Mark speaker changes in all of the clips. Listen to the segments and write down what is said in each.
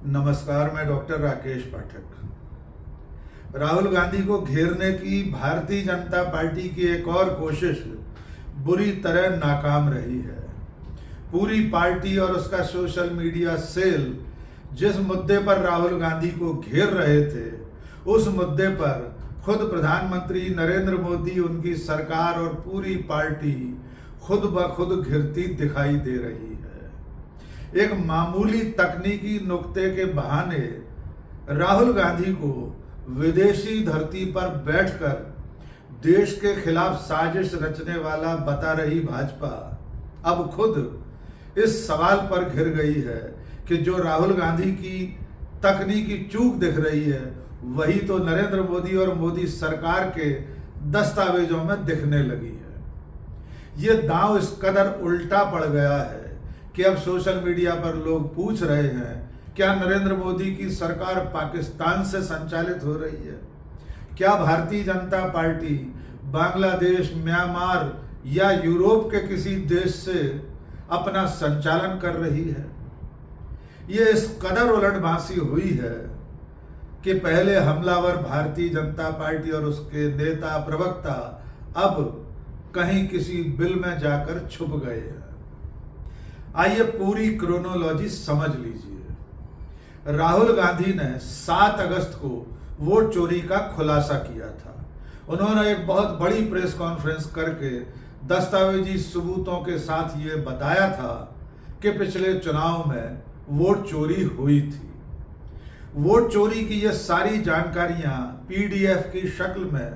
Speaker 1: नमस्कार, मैं डॉक्टर राकेश पाठक। राहुल गांधी को घेरने की भारतीय जनता पार्टी की एक और कोशिश बुरी तरह नाकाम रही है। पूरी पार्टी और उसका सोशल मीडिया सेल जिस मुद्दे पर राहुल गांधी को घेर रहे थे, उस मुद्दे पर खुद प्रधानमंत्री नरेंद्र मोदी, उनकी सरकार और पूरी पार्टी खुद ब खुद घिरती दिखाई दे रही है। एक मामूली तकनीकी नुक्ते के बहाने राहुल गांधी को विदेशी धरती पर बैठकर देश के खिलाफ साजिश रचने वाला बता रही भाजपा अब खुद इस सवाल पर घिर गई है कि जो राहुल गांधी की तकनीकी चूक दिख रही है, वही तो नरेंद्र मोदी और मोदी सरकार के दस्तावेजों में दिखने लगी है। ये दांव इस कदर उल्टा पड़ गया है कि अब सोशल मीडिया पर लोग पूछ रहे हैं, क्या नरेंद्र मोदी की सरकार पाकिस्तान से संचालित हो रही है? क्या भारतीय जनता पार्टी बांग्लादेश, म्यांमार या यूरोप के किसी देश से अपना संचालन कर रही है? ये इस कदर उलटबांसी हुई है कि पहले हमलावर भारतीय जनता पार्टी और उसके नेता प्रवक्ता अब कहीं किसी बिल में जाकर छुप गए हैं। आइए पूरी क्रोनोलॉजी समझ लीजिए। राहुल गांधी ने 7 अगस्त को वोट चोरी का खुलासा किया था। उन्होंने एक बहुत बड़ी प्रेस कॉन्फ्रेंस करके दस्तावेजी सबूतों के साथ ये बताया था कि पिछले चुनाव में वोट चोरी हुई थी। वोट चोरी की ये सारी जानकारियां पीडीएफ की शक्ल में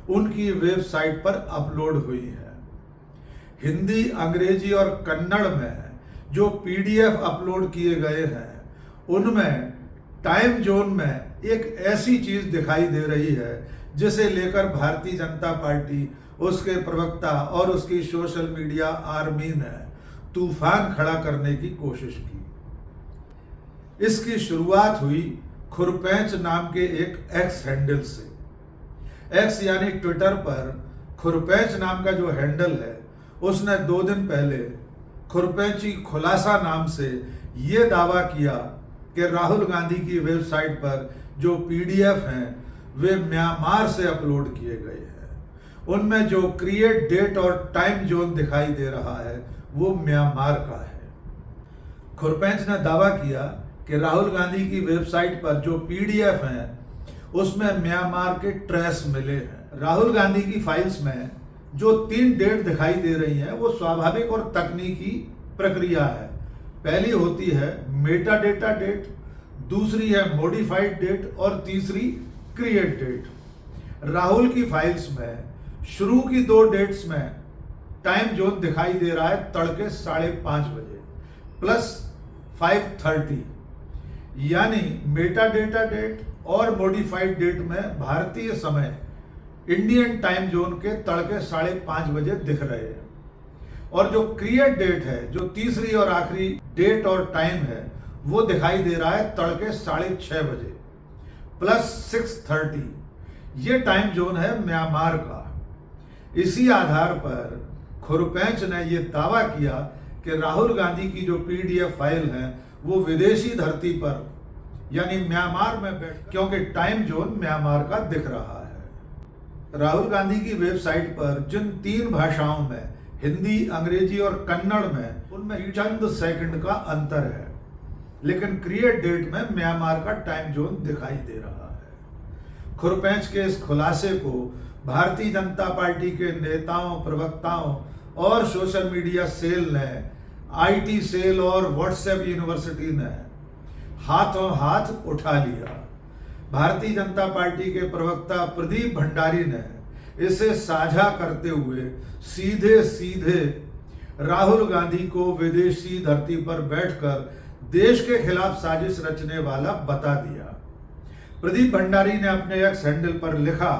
Speaker 1: उनकी वेबसाइट पर अपलोड हुई है। हिंदी, अंग्रेजी और कन्नड़ में जो पीडीएफ अपलोड किए गए हैं, उनमें टाइम जोन में एक ऐसी चीज दिखाई दे रही है जिसे लेकर भारतीय जनता पार्टी, उसके प्रवक्ता और उसकी सोशल मीडिया आर्मी ने तूफान खड़ा करने की कोशिश की। इसकी शुरुआत हुई खुरपेंच नाम के एक एक्स हैंडल से। एक्स यानी ट्विटर पर खुरपेंच नाम का जो हैंडल है, उसने 2 दिन पहले खुरपेंची खुलासा नाम से ये दावा किया कि राहुल गांधी की वेबसाइट पर जो पीडीएफ हैं, वे म्यांमार से अपलोड किए गए हैं। उनमें जो क्रिएट डेट और टाइम जोन दिखाई दे रहा है, वो म्यांमार का है। खुरपेंच ने दावा किया कि राहुल गांधी की वेबसाइट पर जो पीडीएफ हैं, उसमें म्यांमार के ट्रेस मिले हैं। राहुल गांधी की फाइल्स में जो 3 डेट दिखाई दे रही हैं, वो स्वाभाविक और तकनीकी प्रक्रिया है। पहली होती है मेटा डेटा डेट, दूसरी है मॉडिफाइड डेट और तीसरी क्रिएट डेट। राहुल की फाइल्स में शुरू की 2 डेट्स में टाइम जोन दिखाई दे रहा है तड़के 5:30 बजे प्लस 5:30, यानी मेटा डेटा डेट और मॉडिफाइड डेट में भारतीय समय इंडियन टाइम जोन के तड़के 5:30 बजे दिख रहे हैं। और जो क्रिएट डेट है, जो तीसरी और आखिरी डेट और टाइम है, वो दिखाई दे रहा है तड़के 6:30 बजे प्लस 6:30। ये टाइम जोन है म्यांमार का। इसी आधार पर खुरपेंच ने यह दावा किया कि राहुल गांधी की जो पीडीएफ फाइल है, वो विदेशी धरती पर यानी म्यांमार में बैठ, क्योंकि टाइम जोन म्यांमार का दिख रहा है। राहुल गांधी की वेबसाइट पर जिन 3 भाषाओं में, हिंदी, अंग्रेजी और कन्नड़ में, उनमें चंद सेकंड का अंतर है, लेकिन क्रिएट डेट में म्यांमार का टाइम जोन दिखाई दे रहा है। खुरपेंच के इस खुलासे को भारतीय जनता पार्टी के नेताओं, प्रवक्ताओं और सोशल मीडिया सेल ने, आईटी सेल और व्हाट्सएप यूनिवर्सिटी ने हाथों हाथ उठा लिया। भारतीय जनता पार्टी के प्रवक्ता प्रदीप भंडारी ने इसे साझा करते हुए सीधे सीधे राहुल गांधी को विदेशी धरती पर बैठकर देश के खिलाफ साजिश रचने वाला बता दिया। प्रदीप भंडारी ने अपने एक्स हैंडल पर लिखा,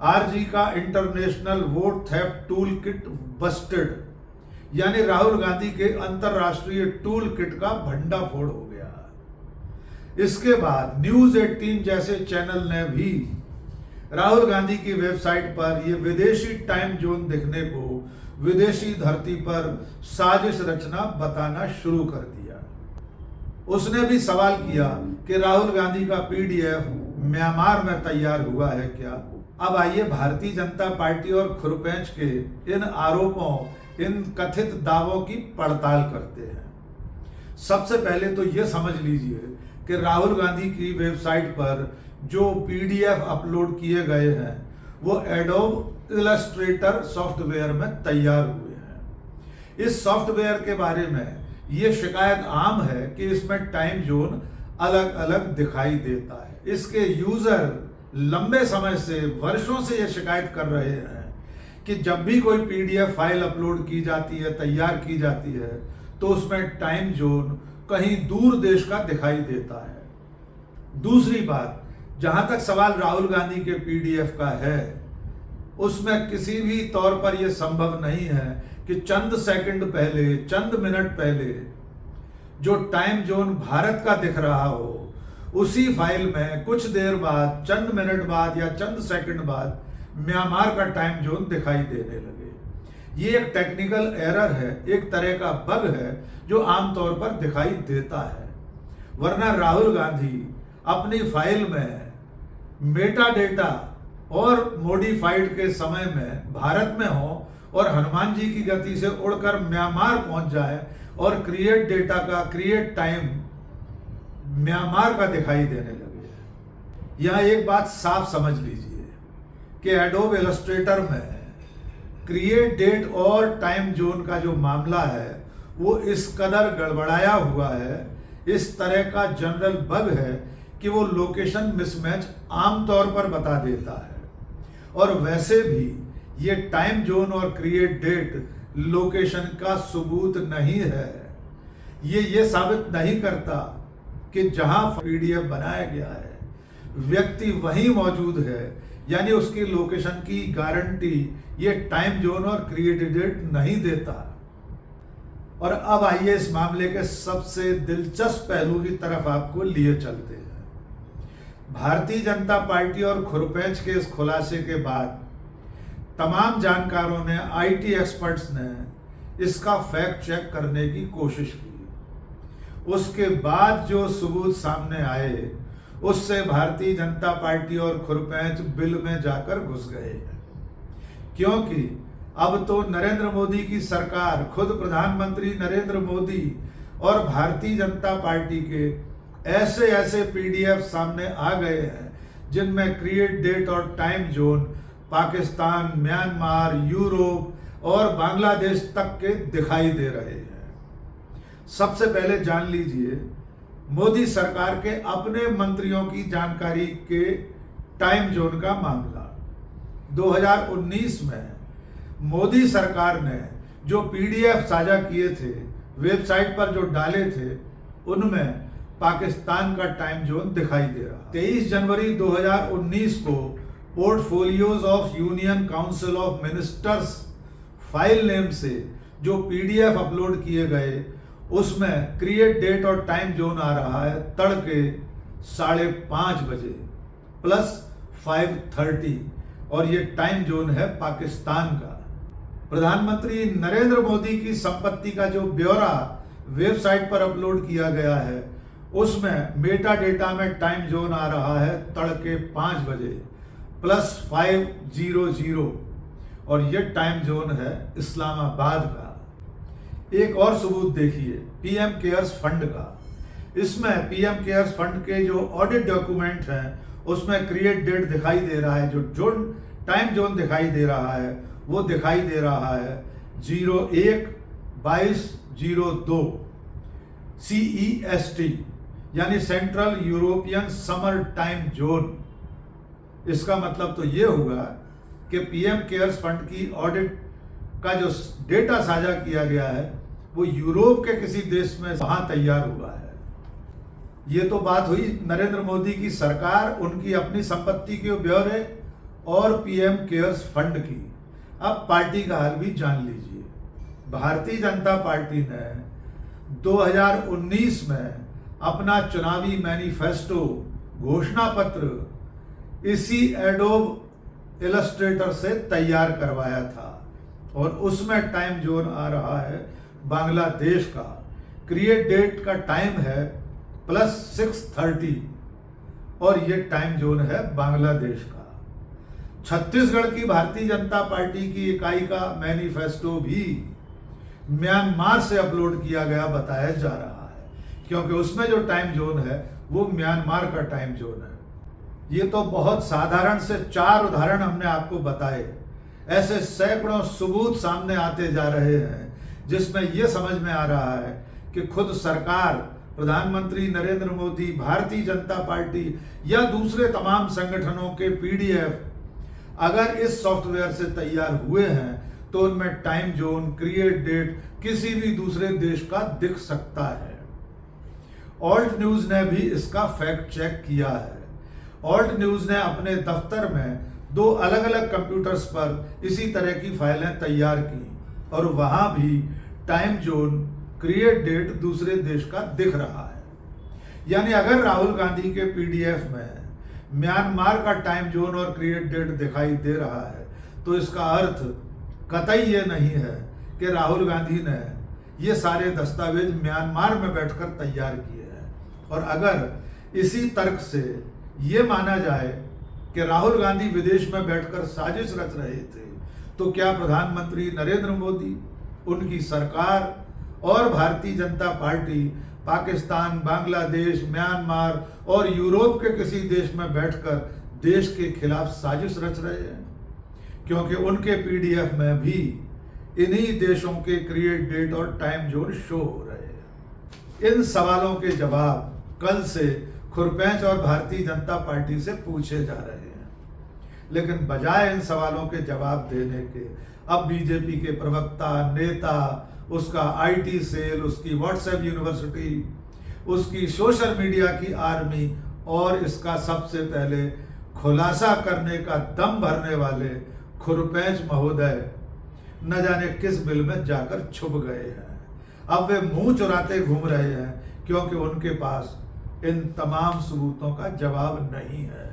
Speaker 1: आरजी का international vote theft tool kit Busted, यानी राहुल गांधी के अंतरराष्ट्रीय टूल किट का भंडाफोड़ हो गया। इसके बाद न्यूज 18 जैसे चैनल ने भी राहुल गांधी की वेबसाइट पर यह विदेशी टाइम जोन दिखने को विदेशी धरती पर साजिश रचना बताना शुरू कर दिया। उसने भी सवाल किया कि राहुल गांधी का पीडीएफ म्यांमार में तैयार हुआ है क्या। अब आइए भारतीय जनता पार्टी और खुरपेंच के इन आरोपों, इन कथित दावों की पड़ताल करते हैं। सबसे पहले तो ये समझ लीजिए कि राहुल गांधी की वेबसाइट पर जो पीडीएफ अपलोड किए गए हैं वो एडोब इलस्ट्रेटर सॉफ्टवेयर में तैयार हुए हैं। इस सॉफ्टवेयर के बारे में ये शिकायत आम है कि इसमें टाइम जोन अलग अलग दिखाई देता है। इसके यूजर लंबे समय से, वर्षों से ये शिकायत कर रहे हैं कि जब भी कोई पीडीएफ फाइल अपलोड की जाती है, तैयार की जाती है, तो उसमें टाइम जोन कहीं दूर देश का दिखाई देता है। दूसरी बात, जहां तक सवाल राहुल गांधी के पीडीएफ का है, उसमें किसी भी तौर पर यह संभव नहीं है कि चंद सेकंड पहले, चंद मिनट पहले जो टाइम जोन भारत का दिख रहा हो, उसी फाइल में कुछ देर बाद, चंद मिनट बाद या चंद सेकंड बाद म्यांमार का टाइम जोन दिखाई देने लगे। ये एक टेक्निकल एरर है, एक तरह का बग है जो आमतौर पर दिखाई देता है। वरना राहुल गांधी अपनी फाइल में मेटा डेटा और मॉडिफाइड के समय में भारत में हो और हनुमान जी की गति से उड़कर म्यांमार पहुंच जाए और क्रिएट डेटा का, क्रिएट टाइम म्यांमार का दिखाई देने लगे। यहां एक बात साफ समझ लीजिए कि एडोब इलस्ट्रेटर में क्रिएट डेट और टाइम जोन का जो मामला है वो इस कदर गड़बड़ाया हुआ है, इस तरह का जनरल बग है कि वो लोकेशन मिसमैच आमतौर पर बता देता है। और वैसे भी ये टाइम जोन और क्रिएट डेट लोकेशन का सबूत नहीं है। ये साबित नहीं करता कि जहां पीडीएफ बनाया गया है व्यक्ति वहीं मौजूद है, यानी उसकी लोकेशन की गारंटी ये टाइम जोन और क्रिएट डेट नहीं देता। और अब आइए इस मामले के सबसे दिलचस्प पहलू की तरफ आपको लिए चलते हैं। भारतीय जनता पार्टी और खुरपेंच के इस खुलासे के बाद तमाम जानकारों ने, आईटी एक्सपर्ट्स ने इसका फैक्ट चेक करने की कोशिश की। उसके बाद जो सबूत सामने आए उससे भारतीय जनता पार्टी और खुरपेंच बिल में जाकर घुस गए हैं। क्योंकि अब तो नरेंद्र मोदी की सरकार, खुद प्रधानमंत्री नरेंद्र मोदी और भारतीय जनता पार्टी के ऐसे ऐसे पीडीएफ सामने आ गए हैं जिनमें क्रिएट डेट और time zone Pakistan, Myanmar, Europe और बांग्लादेश तक के दिखाई दे रहे हैं। सबसे पहले जान लीजिए मोदी सरकार के अपने मंत्रियों की जानकारी के टाइम जोन का मामला। 2019 में मोदी सरकार ने जो पीडीएफ साझा किए थे, वेबसाइट पर जो डाले थे, उनमें पाकिस्तान का टाइम जोन दिखाई दे रहा। 23 जनवरी 2019 को portfolios of union council of ministers file name से जो पीडीएफ अपलोड किए गए उसमें क्रिएट डेट और टाइम जोन आ रहा है तड़के 5:30 बजे +5:30 और ये टाइम जोन है पाकिस्तान का। प्रधानमंत्री नरेंद्र मोदी की संपत्ति का जो ब्यौरा वेबसाइट पर अपलोड किया गया है उसमें मेटा डेटा में टाइम जोन आ रहा है तड़के 5 बजे +5:00 और ये टाइम जोन है इस्लामाबाद का। एक और सबूत देखिए पीएम केयर्स फंड का। इसमें पीएम केयर्स फंड के जो ऑडिट डॉक्यूमेंट हैं उसमें क्रिएट डेट दिखाई दे रहा है, जो टाइम जोन दिखाई दे रहा है वो दिखाई दे रहा है 01/22/02 CEST, यानी central European summer time zone. इसका मतलब तो ये होगा कि पीएम केयर्स फंड की ऑडिट का जो डेटा साझा किया गया है वो यूरोप के किसी देश में वहां तैयार हुआ है। ये तो बात हुई नरेंद्र मोदी की सरकार, उनकी अपनी संपत्ति के ब्यौरे और पीएम केयर्स फंड की। अब पार्टी का हाल भी जान लीजिए। भारतीय जनता पार्टी ने 2019 में अपना चुनावी मैनिफेस्टो, घोषणा पत्र इसी एडोब इलस्ट्रेटर से तैयार करवाया था और उसमें टाइम जोन आ रहा है बांग्लादेश का। क्रिएट डेट का टाइम है प्लस 6:30 और ये टाइम जोन है बांग्लादेश का। छत्तीसगढ़ की भारतीय जनता पार्टी की इकाई का मैनिफेस्टो भी म्यांमार से अपलोड किया गया बताया जा रहा है, क्योंकि उसमें जो टाइम जोन है वो म्यांमार का टाइम जोन है। ये तो बहुत साधारण से 4 उदाहरण हमने आपको बताए, ऐसे सैकड़ों सबूत सामने आते जा रहे हैं जिसमें यह समझ में आ रहा है कि खुद सरकार, प्रधानमंत्री नरेंद्र मोदी, भारतीय जनता पार्टी या दूसरे तमाम संगठनों के पीडीएफ अगर इस सॉफ्टवेयर से तैयार हुए हैं तो उनमें टाइम जोन, क्रिएट डेट किसी भी दूसरे देश का दिख सकता है। ऑल्ट न्यूज ने भी इसका फैक्ट चेक किया है। ऑल्ट न्यूज ने अपने दफ्तर में 2 अलग अलग कंप्यूटर्स पर इसी तरह की फाइलें तैयार की और वहां भी टाइम जोन, क्रिएट डेट दूसरे देश का दिख रहा है। यानी अगर राहुल गांधी के पीडीएफ में म्यांमार का टाइम जोन और क्रिएट डेट दिखाई दे रहा है तो इसका अर्थ कतई ये नहीं है कि राहुल गांधी ने ये सारे दस्तावेज म्यांमार में बैठकर तैयार किए हैं। और अगर इसी तर्क से ये माना जाए कि राहुल गांधी विदेश में बैठकर साजिश रच रहे थे, तो क्या प्रधानमंत्री नरेंद्र मोदी, उनकी सरकार और भारतीय जनता पार्टी पाकिस्तान, बांग्लादेश, म्यांमार और यूरोप के किसी देश में बैठकर देश के खिलाफ साजिश रच रहे हैं? क्योंकि उनके पीडीएफ में भी इन्हीं देशों के क्रिएट डेट और टाइम जोन शो हो रहे हैं। इन सवालों के जवाब कल से खुरपेंच और भारतीय जनता पार्टी से पूछे जा रहे हैं, लेकिन बजाय इन सवालों के जवाब देने के अब बीजेपी के प्रवक्ता, नेता, उसका आईटी सेल, उसकी व्हाट्सएप यूनिवर्सिटी, उसकी सोशल मीडिया की आर्मी और इसका सबसे पहले खुलासा करने का दम भरने वाले खुरपेंच महोदय न जाने किस बिल में जाकर छुप गए हैं। अब वे मुंह चुराते घूम रहे हैं क्योंकि उनके पास इन तमाम सबूतों का जवाब नहीं है।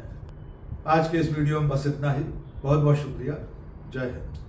Speaker 1: आज के इस वीडियो में बस इतना ही। बहुत बहुत शुक्रिया। जय हिंद।